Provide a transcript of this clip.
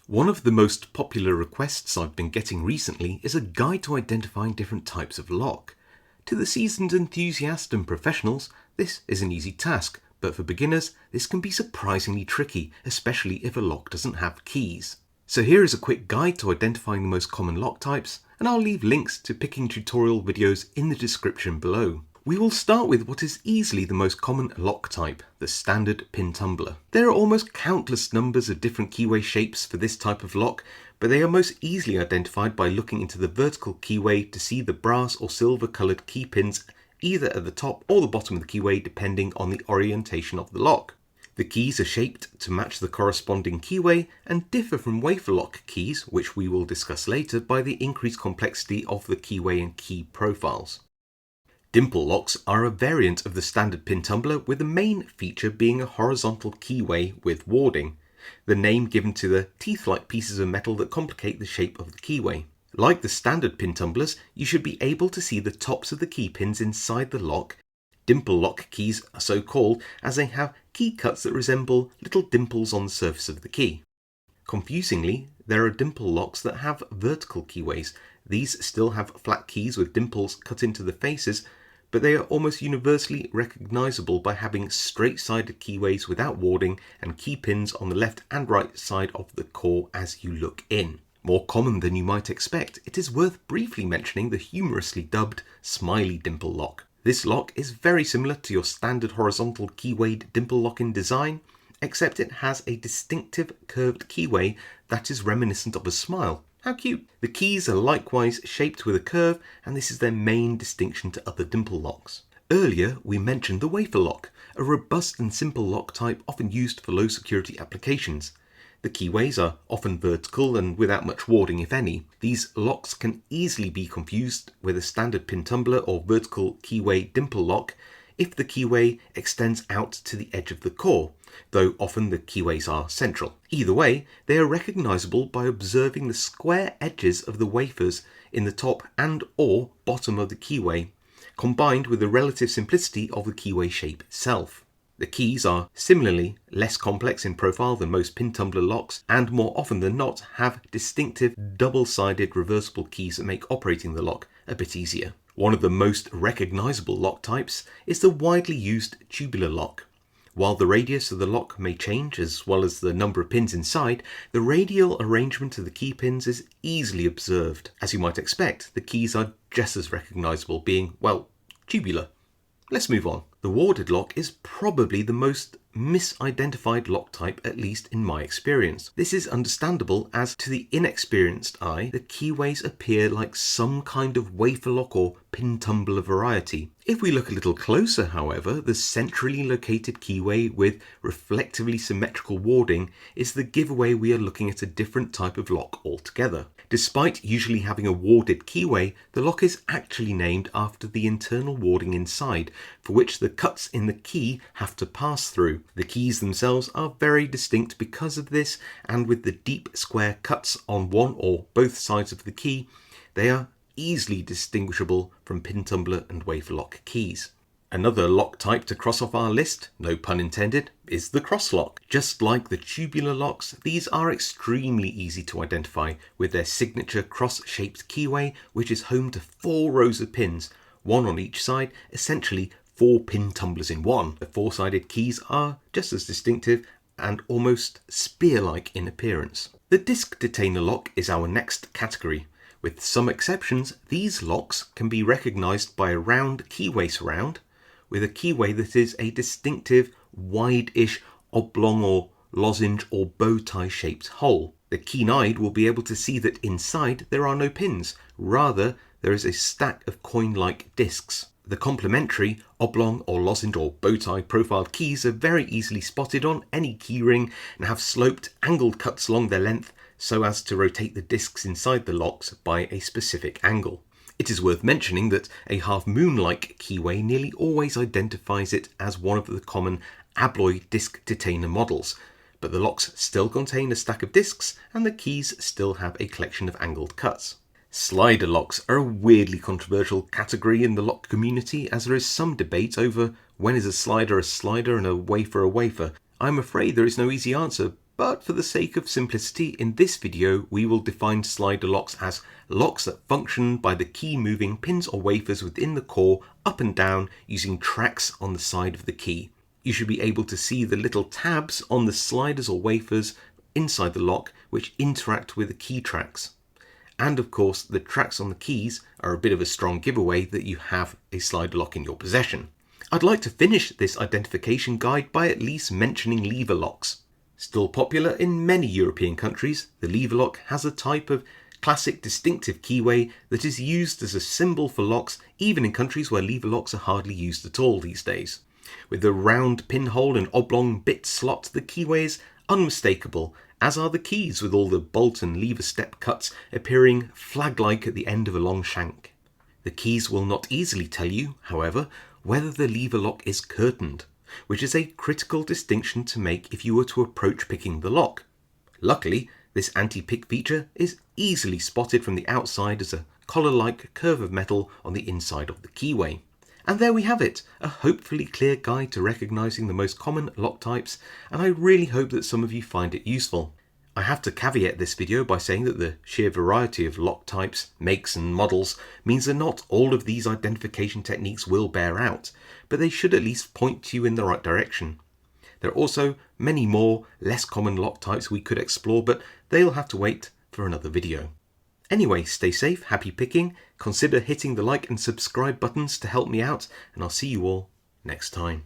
One of the most popular requests I've been getting recently is a guide to identifying different types of lock. To the seasoned enthusiast and professionals, this is an easy task, but for beginners, this can be surprisingly tricky, especially if a lock doesn't have keys. So here is a quick guide to identifying the most common lock types, and I'll leave links to picking tutorial videos in the description below. We will start with what is easily the most common lock type, the standard pin tumbler. There are almost countless numbers of different keyway shapes for this type of lock, but they are most easily identified by looking into the vertical keyway to see the brass or silver coloured key pins either at the top or the bottom of the keyway depending on the orientation of the lock. The keys are shaped to match the corresponding keyway and differ from wafer lock keys, which we will discuss later, by the increased complexity of the keyway and key profiles. Dimple locks are a variant of the standard pin tumbler, with the main feature being a horizontal keyway with warding, the name given to the teeth-like pieces of metal that complicate the shape of the keyway. Like the standard pin tumblers, you should be able to see the tops of the key pins inside the lock. Dimple lock keys are so called as they have key cuts that resemble little dimples on the surface of the key. Confusingly, there are dimple locks that have vertical keyways. These still have flat keys with dimples cut into the faces, but they are almost universally recognizable by having straight-sided keyways without warding and key pins on the left and right side of the core as you look in. More common than you might expect, it is worth briefly mentioning the humorously dubbed smiley dimple lock. This lock is very similar to your standard horizontal keywayed dimple lock in design, except it has a distinctive curved keyway that is reminiscent of a smile. How cute! The keys are likewise shaped with a curve, and this is their main distinction to other dimple locks. Earlier we mentioned the wafer lock, a robust and simple lock type often used for low security applications. The keyways are often vertical and without much warding, if any. These locks can easily be confused with a standard pin tumbler or vertical keyway dimple lock if the keyway extends out to the edge of the core, though often the keyways are central. Either way, they are recognizable by observing the square edges of the wafers in the top and or bottom of the keyway, combined with the relative simplicity of the keyway shape itself. The keys are similarly less complex in profile than most pin tumbler locks, and more often than not have distinctive double-sided reversible keys that make operating the lock a bit easier. One of the most recognizable lock types is the widely used tubular lock. While the radius of the lock may change as well as the number of pins inside, the radial arrangement of the key pins is easily observed. As you might expect, the keys are just as recognizable, being, well, tubular. Let's move on. The warded lock is probably the most misidentified lock type, at least in my experience. This is understandable, as to the inexperienced eye, the keyways appear like some kind of wafer lock or pin tumbler variety. If we look a little closer, however, the centrally located keyway with reflectively symmetrical warding is the giveaway we are looking at a different type of lock altogether. Despite usually having a warded keyway, the lock is actually named after the internal warding inside, for which the cuts in the key have to pass through. The keys themselves are very distinct because of this, and with the deep square cuts on one or both sides of the key, they are easily distinguishable from pin tumbler and wafer lock keys. Another lock type to cross off our list, no pun intended, is the cross lock. Just like the tubular locks, these are extremely easy to identify with their signature cross-shaped keyway, which is home to 4 rows of pins, one on each side, essentially 4 pin tumblers in one. The 4-sided keys are just as distinctive and almost spear-like in appearance. The disc detainer lock is our next category. With some exceptions, these locks can be recognized by a round keyway surround, with a keyway that is a distinctive wide-ish oblong or lozenge or bow tie shaped hole. The keen-eyed will be able to see that inside there are no pins, rather there is a stack of coin-like discs. The complementary oblong or lozenge or bow tie profiled keys are very easily spotted on any keyring and have sloped, angled cuts along their length so as to rotate the discs inside the locks by a specific angle. It is worth mentioning that a half-moon-like keyway nearly always identifies it as one of the common Abloy disc detainer models, but the locks still contain a stack of discs and the keys still have a collection of angled cuts. Slider locks are a weirdly controversial category in the lock community, as there is some debate over when is a slider and a wafer a wafer. I'm afraid there is no easy answer, but for the sake of simplicity, in this video we will define slider locks as locks that function by the key moving pins or wafers within the core up and down using tracks on the side of the key. You should be able to see the little tabs on the sliders or wafers inside the lock which interact with the key tracks. And of course, the tracks on the keys are a bit of a strong giveaway that you have a slider lock in your possession. I'd like to finish this identification guide by at least mentioning lever locks. Still popular in many European countries, the lever lock has a type of classic distinctive keyway that is used as a symbol for locks even in countries where lever locks are hardly used at all these days. With the round pinhole and oblong bit slot, the keyway is unmistakable, as are the keys with all the bolt and lever step cuts appearing flag-like at the end of a long shank. The keys will not easily tell you, however, whether the lever lock is curtained, which is a critical distinction to make if you were to approach picking the lock. Luckily, this anti-pick feature is easily spotted from the outside as a collar-like curve of metal on the inside of the keyway. And there we have it, a hopefully clear guide to recognizing the most common lock types, and I really hope that some of you find it useful. I have to caveat this video by saying that the sheer variety of lock types, makes and models means that not all of these identification techniques will bear out, but they should at least point you in the right direction. There are also many more less common lock types we could explore, but they'll have to wait for another video. Anyway, stay safe, happy picking, consider hitting the like and subscribe buttons to help me out, and I'll see you all next time.